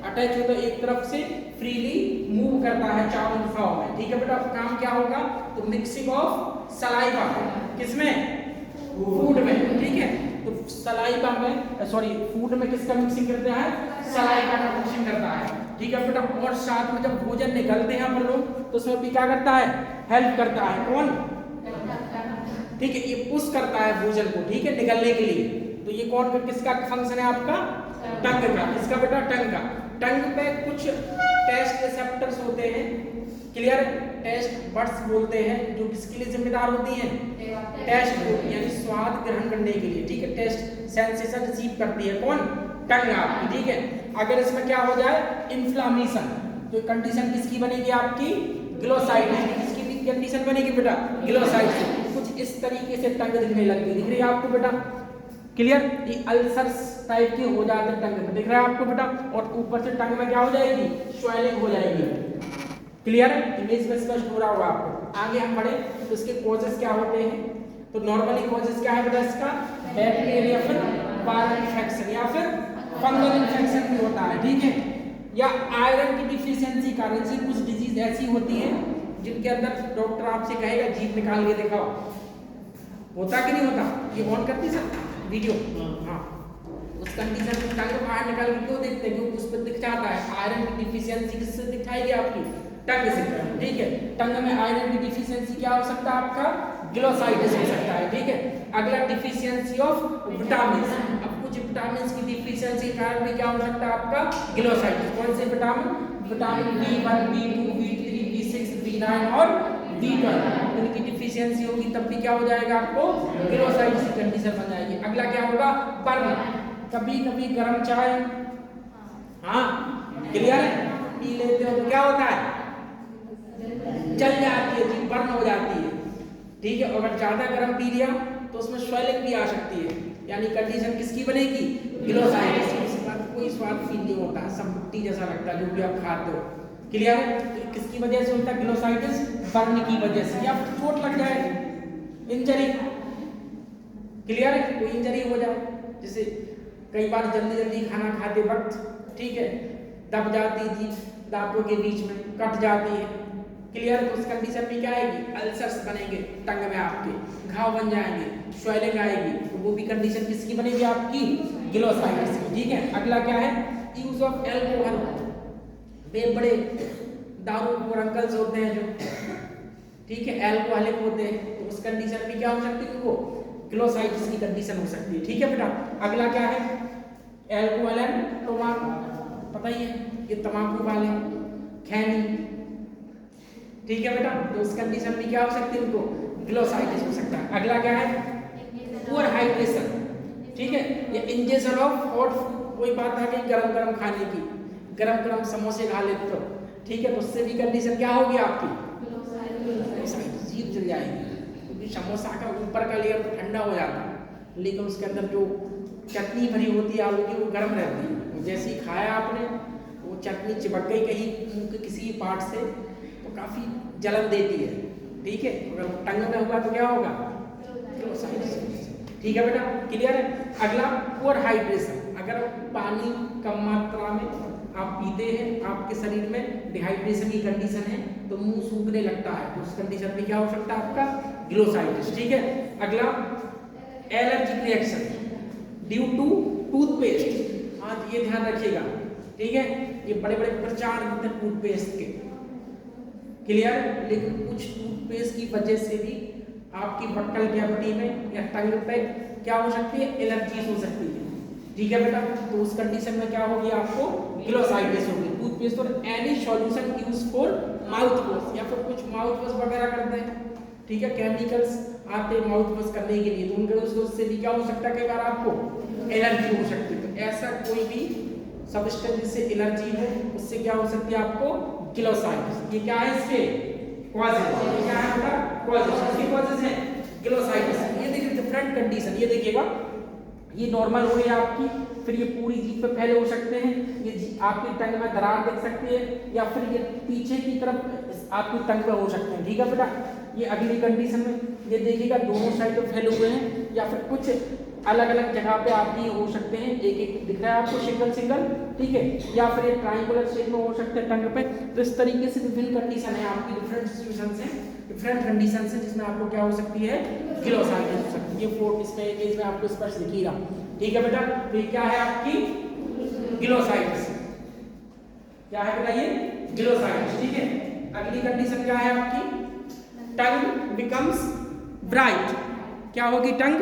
Attach होता है एक तरफ से फ्रीली मूव करता है चारों दिशाओं में। ठीक है बेटा, काम क्या होगा, तो मिक्सिंग ऑफ सलाइवा किसमें, फूड में। ठीक है, तो सलाइवा में सॉरी फूड में किसका मिक्सिंग करता है, सलाइवा का मिक्सिंग करता है। ठीक है बेटा, और साथ में जब भोजन निकलते हैं अपन लोग तो उसमें भी क्या करता है, हेल्प करता है। कौन, ठीक है, ये पुश करता है भोजन को, ठीक है, निकलने के लिए। तो ये कौन का किसका फंक्शन है आपका, टंग का। किसका बेटा, टंग का। टंग पे कुछ टेस्ट रिसेप्टर्स होते हैं, क्लियर, टेस्ट बड्स बोलते हैं, जो किसके लिए जिम्मेदार होती हैं, टेस्ट यानी स्वाद ग्रहण करने के लिए। ठीक है, टेस्ट सेंसेशन रिसीव करती है कौन, टंग आपकी। ठीक है, अगर इसमें क्या हो जाए, इन्फ्लामेशन, तो कंडीशन किसकी बनेगी आपकी, ग्लोसाइटिस। किसकी कंडीशन बनेगी बेटा, ग्लोसाइटिस। कुछ इस तरीके से टंग दिखने लगती है, दिख रही है आपको बेटा, क्लियर, ये अल्सर्स टाइप की हो जाते हैं टंग में, दिख रहा है आपको बेटा। और ऊपर से टंग में क्या हो जाएगी, स्वेलिंग हो जाएगी। क्लियर, इमेज में स्पष्ट हो रहा होगा आपको। आगे हम बढ़े तो इसके कॉजेस क्या होते हैं, तो नॉर्मली कॉजेस क्या है बेटा इसका, बैक्टीरियल या फिर वायरल इन्फेक्शन या फिर फंगल इन्फेक्शन भी होता है। ठीक है, या आयरन की डिफिशियंसी कारण से कुछ डिजीज ऐसी होती है जिनके अंदर डॉक्टर आपसे कहेगा जीभ निकाल के दिखाओ, होता कि नहीं होता, ये ऑन करती सर वीडियो, हाँ, उस कंडीशन में टंग बाहर निकाल के क्यों देखते हैं, क्योंकि उस पर दिख जाता है आयरन की डिफिशियंसी किससे दिखाएगी आपकी, टंग से। ठीक है, टंग में आयरन की डिफिशियंसी क्या हो सकता है आपका, ग्लोसाइटिस हो सकता है। ठीक है, अगला डिफिशियंसी ऑफ विटामिन। अब कुछ विटामिन की डिफिशियंसी के कारण भी क्या हो सकता है आपका, ग्लोसाइटिस। कौन से vitamin, vitamin B1, B2, B3, B6, B9 और B12, इनकी डिफिशियंसी होगी तब भी क्या हो जाएगा आपको, ग्लोसाइटिस की कंडीशन बन जाएगी। अगला क्या होगा, बर्न, कभी कभी गर्म चाय, हाँ क्लियर है, पी लेते हो तो क्या होता है, जल जाती है जी, बर्न हो जाती है। ठीक है, अगर ज्यादा गर्म पी लिया तो उसमें स्वेलिंग भी आ सकती है, यानी कंडीशन किसकी बनेगी, ग्लोसाइटिस। इसके बाद कोई स्वाद फील नहीं होता है, सब मिट्टी जैसा लगता है जो भी आप खाते हो। क्लियर है, तो किसकी वजह से होता है ग्लोसाइटिस, बर्न की वजह से, या चोट लग जाए, इंजरी। क्लियर है, कोई इंजरी हो जाए, जैसे कई बार जल्दी जल्दी खाना खाते वक्त, ठीक है, दब जाती थी दांतों के बीच में, कट जाती है। क्लियर, तो उस कंडीशन में क्या आएगी, अल्सर्स बनेंगे टंग में आपके, घाव बन जाएंगे, स्वेलिंग आएगी, तो वो भी कंडीशन किसकी बनेगी आपकी, ग्लोसाइटिस की। ठीक है, अगला क्या है, यूज ऑफ एल्कोहल। वे बड़े दारू और अंकल्स होते हैं जो, ठीक है, एल्कोहलिक होते हैं, तो उस कंडीशन में क्या हो सकती है, उनको ग्लोसाइटिस की कंडीशन हो सकती है। ठीक है बेटा, अगला क्या है, एल्कोहल एंड टोबाको, पता ही है ये तंबाकू वाले, खैनी। ठीक है बेटा, तो उस कंडीशन में क्या हो सकती है, उनको ग्लोसाइटिस हो सकता है। अगला क्या है, पुअर हाइड्रेशन। ठीक है, ये इंजेक्शन ऑफ हॉट फूड, कोई बात आ गई गरम गरम खाने की, गरम गरम समोसे खा लेते हो, ठीक है, तो उससे भी कंडीशन क्या होगी आपकी, ग्लोसाइटिस, जीभ जल जाएगी, क्योंकि समोसा का ऊपर का लेयर तो ठंडा हो जाता है लेकिन उसके अंदर जो चटनी भरी होती है आलू की वो गर्म रहती है, जैसे ही खाया आपने वो चटनी चिपक गई कहीं मुंह के किसी पार्ट से तो काफ़ी जलन देती है। ठीक है, अगर टंग में हुआ तो क्या होगा, ग्लोसाइटिस। ठीक है बेटा, क्लियर है। अगला पुअर हाइड्रेशन, अगर पानी कम मात्रा में आप पीते हैं, आपके शरीर में डिहाइड्रेशन की कंडीशन है तो मुंह सूखने लगता है, तो उस कंडीशन में क्या हो सकता है आपका, ग्लोसाइटिस। ठीक है, अगला allergic reaction due to toothpaste. आज ये ध्यान रखिएगा, ठीक है, ये बड़े बड़े प्रचार होते हैं टूथपेस्ट के, क्लियर, लेकिन कुछ टूथपेस्ट की वजह से भी आपकी बक्कल कैविटी में या टंग पे क्या हो सकती है, एलर्जी हो सकती है। ठीक है बेटा, तो उस कंडीशन में क्या होगी, आपको ग्लोसाइटिस होगी। टूथपेस्ट और any solution use for mouth wash, या फिर कुछ माउथ वॉश वगैरह करते हैं, ठीक है, केमिकल्स आते हैं माउथ वॉश करने के लिए, तो उनके उससे भी क्या हो सकता है, कई बार आपको एलर्जी हो सकती है। तो ऐसा कोई भी सब्सटेंस जिससे एलर्जी हो उससे क्या हो सकती है आपको, ग्लोसाइटिस। ये क्या है, इसके कॉजेज, ये क्या है आपका कॉजेज, इसके कॉजेज है ग्लोसाइटिस। ये देखिए डिफरेंट कंडीशन, ये देखिएगा, ये नॉर्मल हो गई आपकी, फिर ये पूरी जीभ पे फैले हो सकते हैं, ये आपकी टंग में दरार देख सकती है, या फिर ये पीछे की तरफ आपकी टंग में हो सकते हैं। ठीक है बेटा, ये अगली कंडीशन में ये देखिएगा दोनों साइड पे फैले हुए हैं, या फिर कुछ अलग अलग जगह पे आपकी हो सकते हैं, एक एक दिख रहा है आपको सिंगल सिंगल, ठीक है, या फिर ये ट्राइंगुलर शेप में हो सकते हैं टंग पे। तो इस तरीके से विभिन्न कंडीशन है आपकी, डिफरेंट सिचुएशन है, डिफरेंट कंडीशन है जिसमें आपको क्या हो सकती है, ग्लोसाइटिस हो सकती है। ये फोर्थ इसमें केस में आपको स्पष्ट दिख ही रहा, ठीक है बेटा। तो ये क्या है आपकी ग्लोसाइटिस, क्या है बेटा ये ग्लोसाइटिस, ठीक है। अगली कंडीशन क्या है आपकी, टंग बिकम्स ब्राइट, क्या होगी टंग